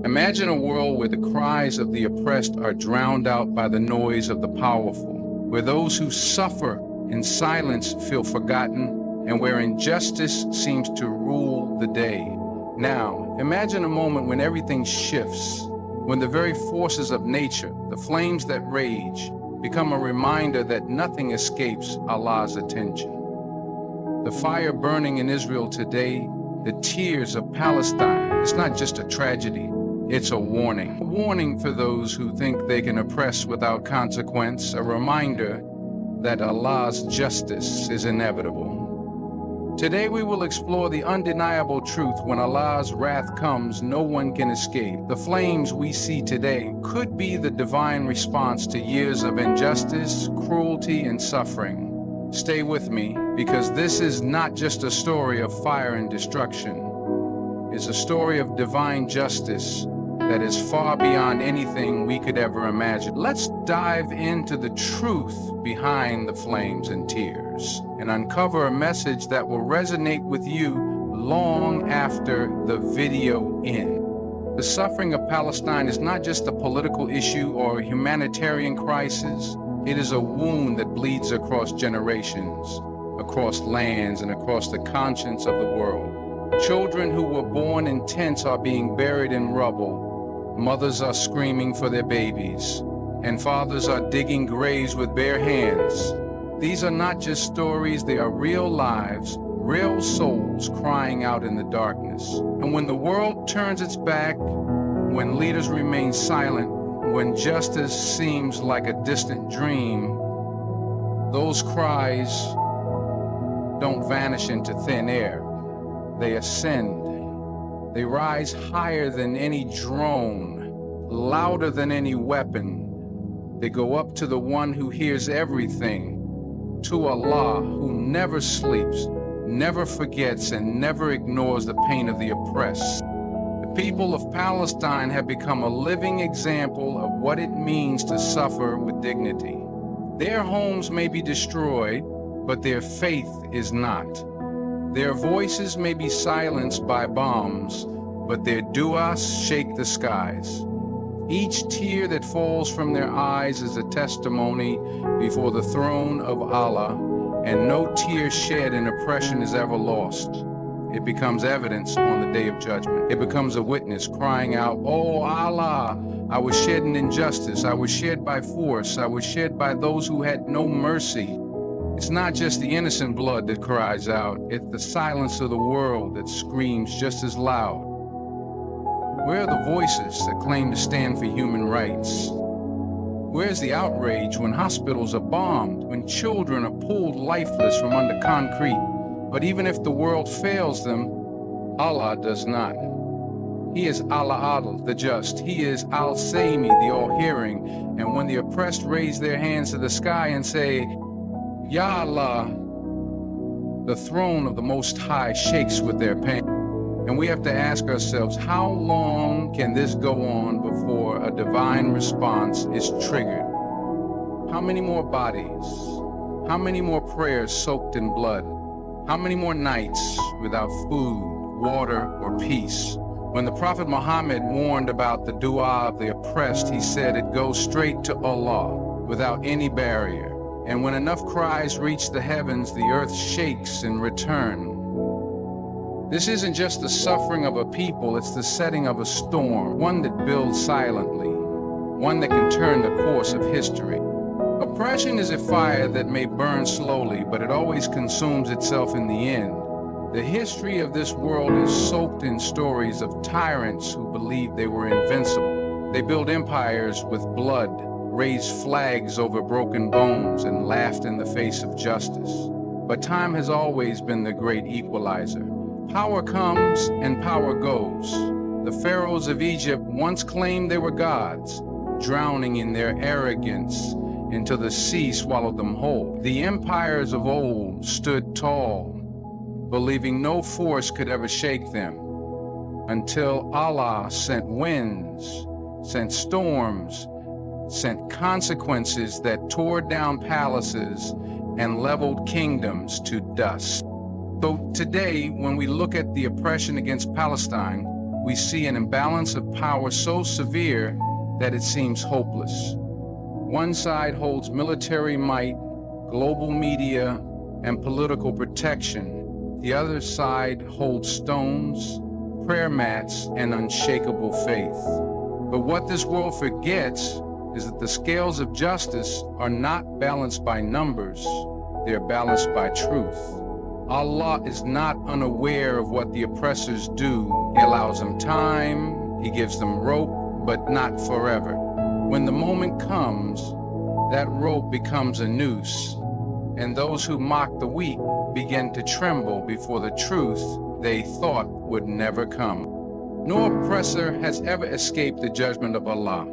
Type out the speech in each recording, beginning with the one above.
Imagine a world where the cries of the oppressed are drowned out by the noise of the powerful, where those who suffer in silence feel forgotten, and where injustice seems to rule the day. Now, imagine a moment when everything shifts, when the very forces of nature, the flames that rage, become a reminder that nothing escapes Allah's attention. The fire burning in Israel today, the tears of Palestine, it's not just a tragedy, it's a warning. A warning for those who think they can oppress without consequence, a reminder that Allah's justice is inevitable. Today we will explore the undeniable truth: when Allah's wrath comes, no one can escape. The flames we see today could be the divine response to years of injustice, cruelty, and suffering. Stay with me, because this is not just a story of fire and destruction. It's a story of divine justice that is far beyond anything we could ever imagine. Let's dive into the truth behind the flames and tears and uncover a message that will resonate with you long after the video ends. The suffering of Palestine is not just a political issue or a humanitarian crisis. It is a wound that bleeds across generations, across lands, and across the conscience of the world. Children who were born in tents are being buried in rubble. Mothers are screaming for their babies, and fathers are digging graves with bare hands. These are not just stories, they are real lives, real souls crying out in the darkness. And when the world turns its back, when leaders remain silent, when justice seems like a distant dream, those cries don't vanish into thin air. They ascend. They rise higher than any drone, louder than any weapon. They go up to the one who hears everything, to Allah, who never sleeps, never forgets, and never ignores the pain of the oppressed. The people of Palestine have become a living example of what it means to suffer with dignity. Their homes may be destroyed, but their faith is not. Their voices may be silenced by bombs, but their du'as shake the skies. Each tear that falls from their eyes is a testimony before the throne of Allah, and no tear shed in oppression is ever lost. It becomes evidence on the day of judgment. It becomes a witness crying out, "Oh Allah, I was shed in injustice. I was shed by force. I was shed by those who had no mercy." It's not just the innocent blood that cries out, it's the silence of the world that screams just as loud. Where are the voices that claim to stand for human rights? Where's the outrage when hospitals are bombed, when children are pulled lifeless from under concrete? But even if the world fails them, Allah does not. He is Al-Adl, the just. He is Al-Sami, the all-hearing. And when the oppressed raise their hands to the sky and say, "Ya Allah," the throne of the Most High shakes with their pain. And we have to ask ourselves, how long can this go on before a divine response is triggered? How many more bodies? How many more prayers soaked in blood? How many more nights without food, water, or peace? When the Prophet Muhammad warned about the dua of the oppressed, he said it goes straight to Allah without any barrier. And when enough cries reach the heavens, the earth shakes in return. This isn't just the suffering of a people, it's the setting of a storm, one that builds silently, one that can turn the course of history. Oppression is a fire that may burn slowly, but it always consumes itself in the end. The history of this world is soaked in stories of tyrants who believed they were invincible. They built empires with blood, raised flags over broken bones, and laughed in the face of justice. But time has always been the great equalizer. Power comes and power goes. The pharaohs of Egypt once claimed they were gods, drowning in their arrogance until the sea swallowed them whole. The empires of old stood tall, believing no force could ever shake them, until Allah sent winds, sent storms, sent consequences that tore down palaces and leveled kingdoms to dust. So today, when we look at the oppression against Palestine, we see an imbalance of power so severe that it seems hopeless. One side holds military might, global media, and political protection. The other side holds stones, prayer mats, and unshakable faith. But what this world forgets is that the scales of justice are not balanced by numbers, they're balanced by truth. Allah is not unaware of what the oppressors do. He allows them time, He gives them rope, but not forever. When the moment comes, that rope becomes a noose, and those who mock the weak begin to tremble before the truth they thought would never come. No oppressor has ever escaped the judgment of Allah.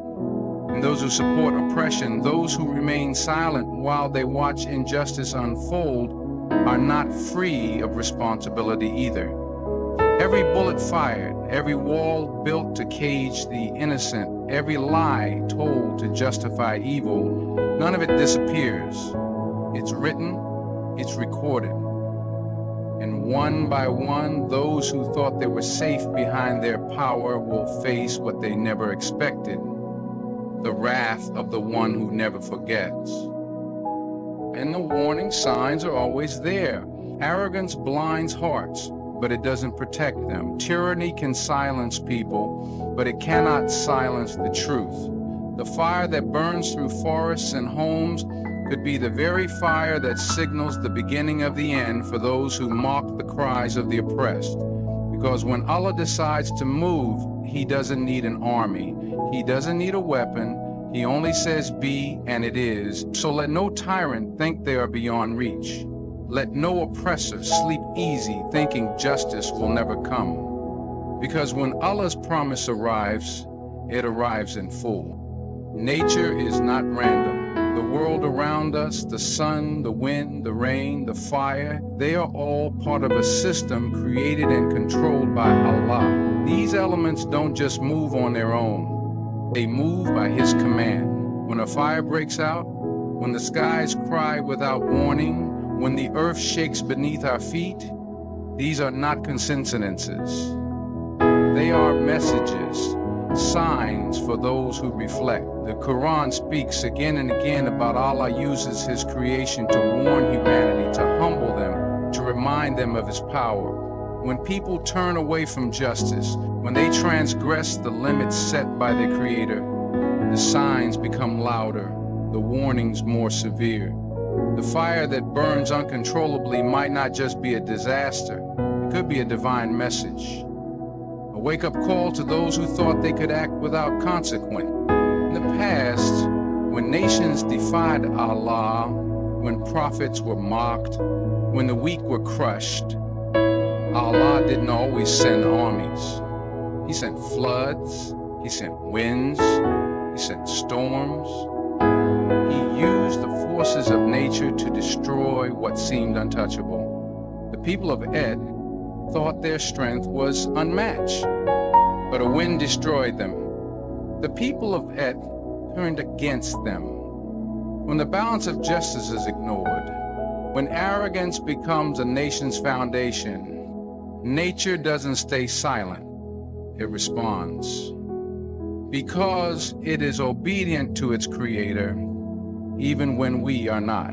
And those who support oppression, those who remain silent while they watch injustice unfold, are not free of responsibility either. Every bullet fired, every wall built to cage the innocent, every lie told to justify evil, none of it disappears. It's written, it's recorded. And one by one, those who thought they were safe behind their power will face what they never expected, the wrath of the one who never forgets. And the warning signs are always there. Arrogance blinds hearts, but it doesn't protect them. Tyranny can silence people, but it cannot silence the truth. The fire that burns through forests and homes could be the very fire that signals the beginning of the end for those who mock the cries of the oppressed. Because when Allah decides to move, He doesn't need an army. He doesn't need a weapon. He only says be, and it is. So let no tyrant think they are beyond reach. Let no oppressor sleep easy thinking justice will never come. Because when Allah's promise arrives, it arrives in full. Nature is not random. The world around us, the sun, the wind, the rain, the fire, they are all part of a system created and controlled by Allah. These elements don't just move on their own. They move by His command. When a fire breaks out, when the skies cry without warning, when the earth shakes beneath our feet, these are not coincidences. They are messages, signs for those who reflect. The Quran speaks again and again about Allah uses His creation to warn humanity, to humble them, to remind them of His power. When people turn away from justice, when they transgress the limits set by their Creator, the signs become louder, the warnings more severe. The fire that burns uncontrollably might not just be a disaster, it could be a divine message. A wake-up call to those who thought they could act without consequence. In the past, when nations defied Allah, when prophets were mocked, when the weak were crushed, Allah didn't always send armies. He sent floods, He sent winds, He sent storms. He used the forces of nature to destroy what seemed untouchable. The people of Ed thought their strength was unmatched, but a wind destroyed them. The people of Ed turned against them. When the balance of justice is ignored, when arrogance becomes a nation's foundation, nature doesn't stay silent, it responds. Because it is obedient to its Creator, even when we are not.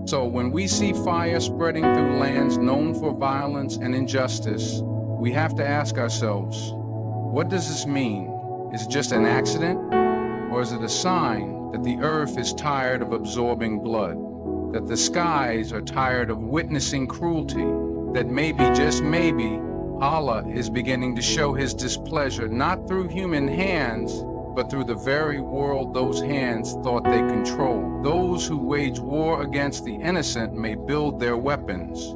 So when we see fire spreading through lands known for violence and injustice, we have to ask ourselves, what does this mean? Is it just an accident? Or is it a sign that the earth is tired of absorbing blood? That the skies are tired of witnessing cruelty? That maybe, just maybe, Allah is beginning to show His displeasure not through human hands, but through the very world those hands thought they controlled. Those who wage war against the innocent may build their weapons,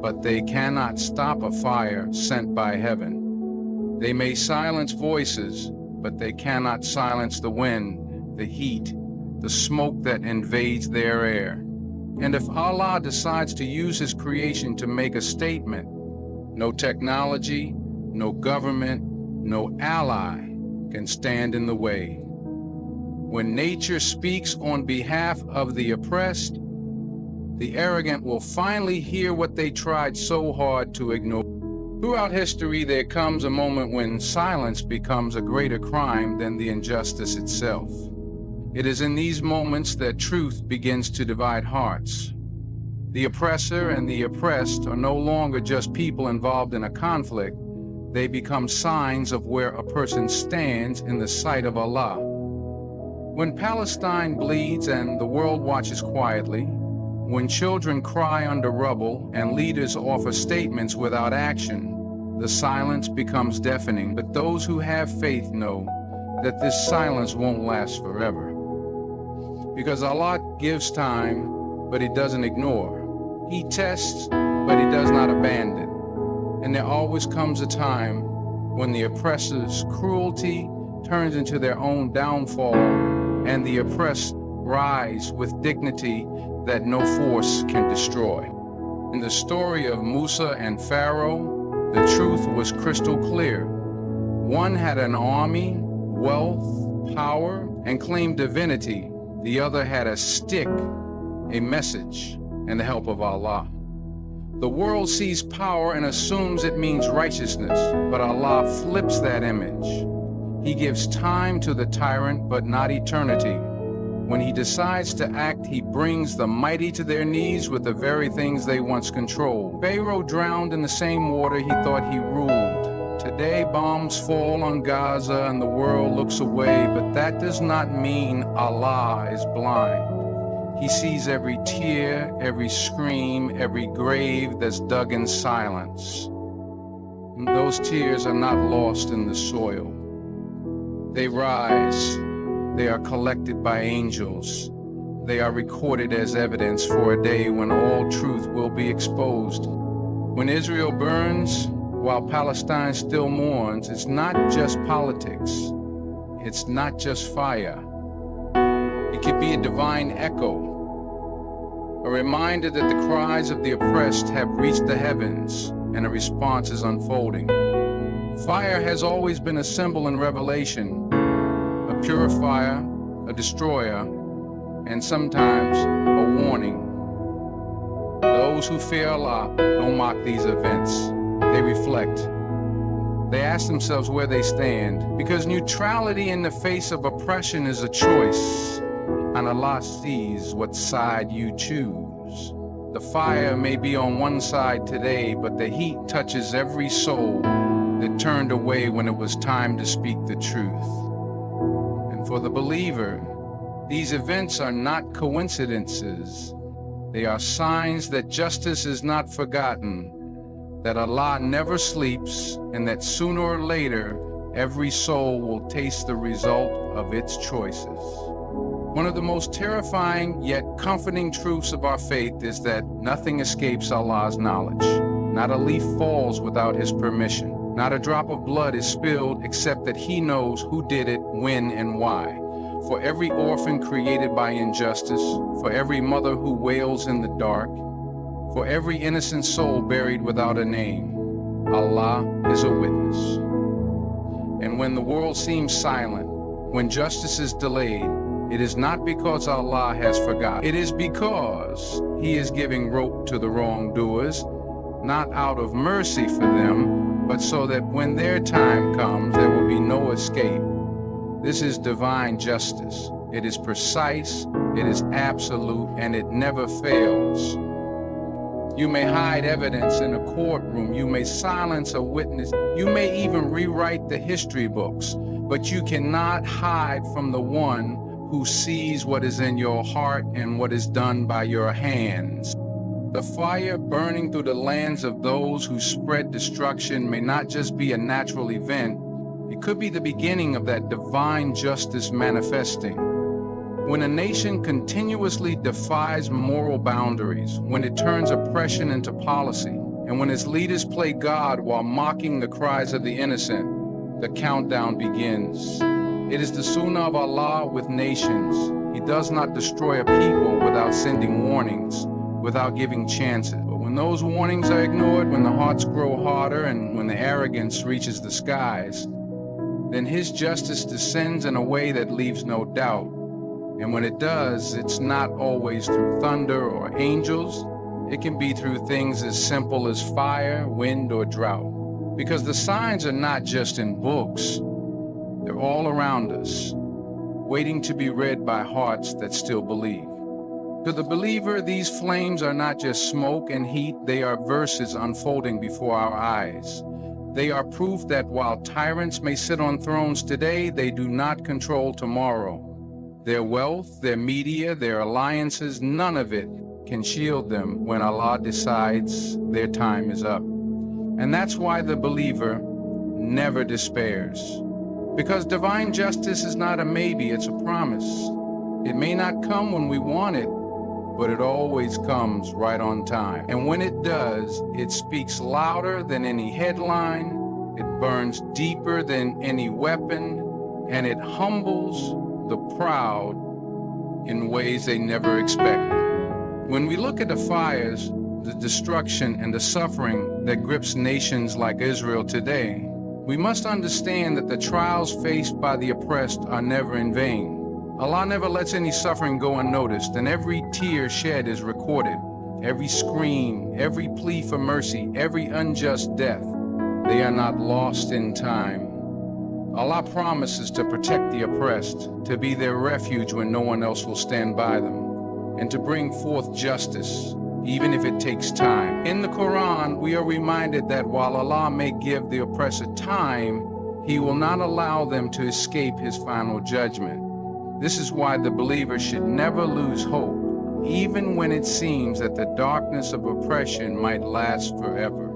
but they cannot stop a fire sent by heaven. They may silence voices, but they cannot silence the wind, the heat, the smoke that invades their air. And if Allah decides to use His creation to make a statement, no technology, no government, no ally can stand in the way. When nature speaks on behalf of the oppressed, the arrogant will finally hear what they tried so hard to ignore. Throughout history, there comes a moment when silence becomes a greater crime than the injustice itself. It is in these moments that truth begins to divide hearts. The oppressor and the oppressed are no longer just people involved in a conflict. They become signs of where a person stands in the sight of Allah. When Palestine bleeds and the world watches quietly, when children cry under rubble and leaders offer statements without action, the silence becomes deafening. But those who have faith know that this silence won't last forever. Because Allah gives time, but He doesn't ignore. He tests, but He does not abandon. And there always comes a time when the oppressor's cruelty turns into their own downfall, and the oppressed rise with dignity that no force can destroy. In the story of Musa and Pharaoh, the truth was crystal clear. One had an army, wealth, power, and claimed divinity. The other had a stick, a message, and the help of Allah. The world sees power and assumes it means righteousness, but Allah flips that image. He gives time to the tyrant, but not eternity. When He decides to act, He brings the mighty to their knees with the very things they once controlled. Pharaoh drowned in the same water he thought he ruled. Today, bombs fall on Gaza and the world looks away, but that does not mean Allah is blind. He sees every tear, every scream, every grave that's dug in silence. And those tears are not lost in the soil. They rise. They are collected by angels. They are recorded as evidence for a day when all truth will be exposed. When Israel burns, while Palestine still mourns, it's not just politics. It's not just fire. It could be a divine echo, a reminder that the cries of the oppressed have reached the heavens and a response is unfolding. Fire has always been a symbol in Revelation, a purifier, a destroyer, and sometimes a warning. Those who fear Allah don't mock these events. They reflect. They ask themselves where they stand, because neutrality in the face of oppression is a choice, and Allah sees what side you choose. The fire may be on one side today, but the heat touches every soul that turned away when it was time to speak the truth. And for the believer, these events are not coincidences. They are signs that justice is not forgotten, that Allah never sleeps, and that sooner or later, every soul will taste the result of its choices. One of the most terrifying yet comforting truths of our faith is that nothing escapes Allah's knowledge. Not a leaf falls without His permission. Not a drop of blood is spilled except that He knows who did it, when, and why. For every orphan created by injustice, for every mother who wails in the dark, for every innocent soul buried without a name, Allah is a witness. And when the world seems silent, when justice is delayed, it is not because Allah has forgotten. It is because He is giving rope to the wrongdoers, not out of mercy for them, but so that when their time comes, there will be no escape. This is divine justice. It is precise, it is absolute, and it never fails. You may hide evidence in a courtroom, you may silence a witness, you may even rewrite the history books, but you cannot hide from the one who sees what is in your heart and what is done by your hands. The fire burning through the lands of those who spread destruction may not just be a natural event, it could be the beginning of that divine justice manifesting. When a nation continuously defies moral boundaries, when it turns oppression into policy, and when its leaders play God while mocking the cries of the innocent, the countdown begins. It is the sunnah of Allah with nations. He does not destroy a people without sending warnings, without giving chances. But when those warnings are ignored, when the hearts grow harder, and when the arrogance reaches the skies, then His justice descends in a way that leaves no doubt. And when it does, it's not always through thunder or angels. It can be through things as simple as fire, wind, or drought. Because the signs are not just in books, they're all around us, waiting to be read by hearts that still believe. To the believer, these flames are not just smoke and heat, they are verses unfolding before our eyes. They are proof that while tyrants may sit on thrones today, they do not control tomorrow. Their wealth, their media, their alliances, none of it can shield them when Allah decides their time is up. And that's why the believer never despairs. Because divine justice is not a maybe, it's a promise. It may not come when we want it, but it always comes right on time. And when it does, it speaks louder than any headline, it burns deeper than any weapon, and it humbles the proud in ways they never expected. When we look at the fires, the destruction, and the suffering that grips nations like Israel today, we must understand that the trials faced by the oppressed are never in vain. Allah never lets any suffering go unnoticed, and every tear shed is recorded. Every scream, every plea for mercy, every unjust death, they are not lost in time. Allah promises to protect the oppressed, to be their refuge when no one else will stand by them, and to bring forth justice, even if it takes time. In the Quran, we are reminded that while Allah may give the oppressor time, He will not allow them to escape His final judgment. This is why the believer should never lose hope, even when it seems that the darkness of oppression might last forever.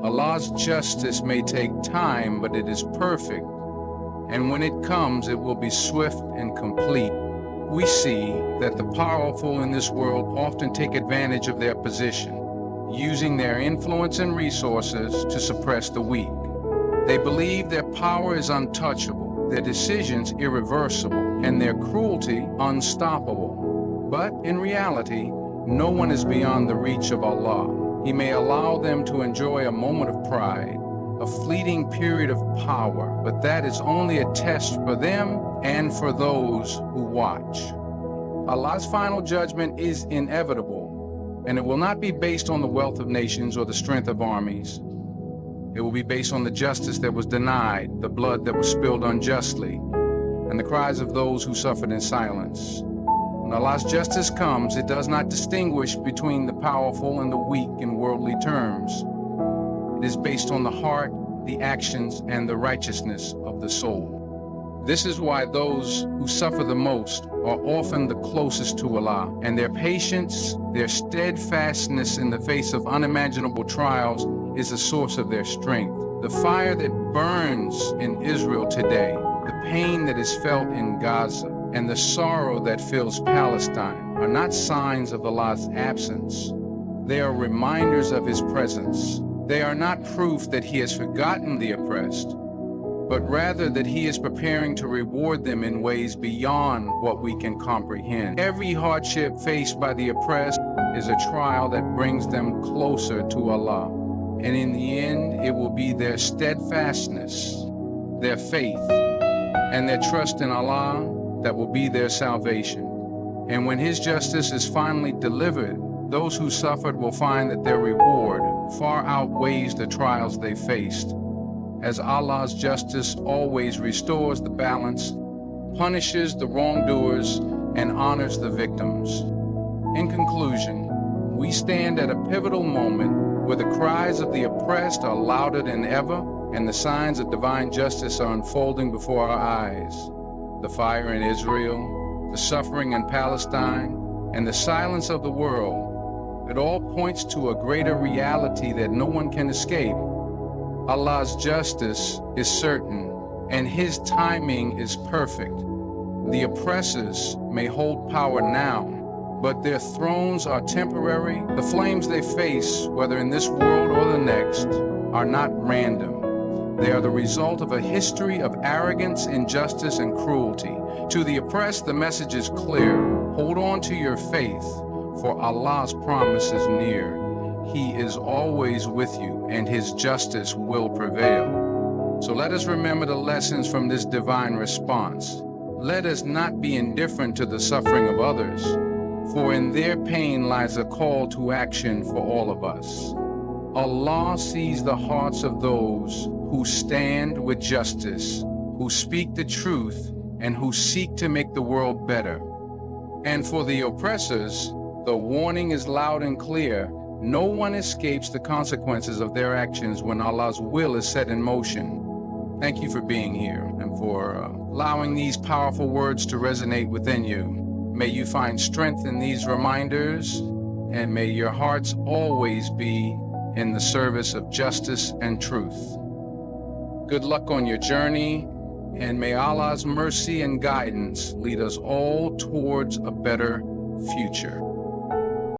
Allah's justice may take time, but it is perfect, and when it comes, it will be swift and complete. We see that the powerful in this world often take advantage of their position, using their influence and resources to suppress the weak. They believe their power is untouchable, their decisions irreversible, and their cruelty unstoppable. But in reality, no one is beyond the reach of Allah. He may allow them to enjoy a moment of pride, a fleeting period of power, but that is only a test for them and for those who watch. Allah's final judgment is inevitable, and it will not be based on the wealth of nations or the strength of armies. It will be based on the justice that was denied, the blood that was spilled unjustly, and the cries of those who suffered in silence. When Allah's justice comes, it does not distinguish between the powerful and the weak in worldly terms. It is based on the heart, the actions, and the righteousness of the soul. This is why those who suffer the most are often the closest to Allah, and their patience, their steadfastness in the face of unimaginable trials is a source of their strength. The fire that burns in Israel today, the pain that is felt in Gaza, and the sorrow that fills Palestine are not signs of Allah's absence. They are reminders of His presence. They are not proof that He has forgotten the oppressed, but rather that He is preparing to reward them in ways beyond what we can comprehend. Every hardship faced by the oppressed is a trial that brings them closer to Allah. And in the end, it will be their steadfastness, their faith, and their trust in Allah that will be their salvation. And when His justice is finally delivered, those who suffered will find that their reward far outweighs the trials they faced, as Allah's justice always restores the balance, punishes the wrongdoers, and honors the victims. In conclusion, we stand at a pivotal moment where the cries of the oppressed are louder than ever, and the signs of divine justice are unfolding before our eyes. The fire in Israel, the suffering in Palestine, and the silence of the world, it all points to a greater reality that no one can escape. Allah's justice is certain, and His timing is perfect. The oppressors may hold power now, but their thrones are temporary. The flames they face, whether in this world or the next, are not random. They are the result of a history of arrogance, injustice, and cruelty. To the oppressed, the message is clear. Hold on to your faith, for Allah's promise is near. He is always with you, and His justice will prevail. So let us remember the lessons from this divine response. Let us not be indifferent to the suffering of others, for in their pain lies a call to action for all of us. Allah sees the hearts of those who stand with justice, who speak the truth, and who seek to make the world better. And for the oppressors, the warning is loud and clear. No one escapes the consequences of their actions when Allah's will is set in motion. Thank you for being here and for allowing these powerful words to resonate within you. May you find strength in these reminders, and may your hearts always be in the service of justice and truth. Good luck on your journey, and may Allah's mercy and guidance lead us all towards a better future.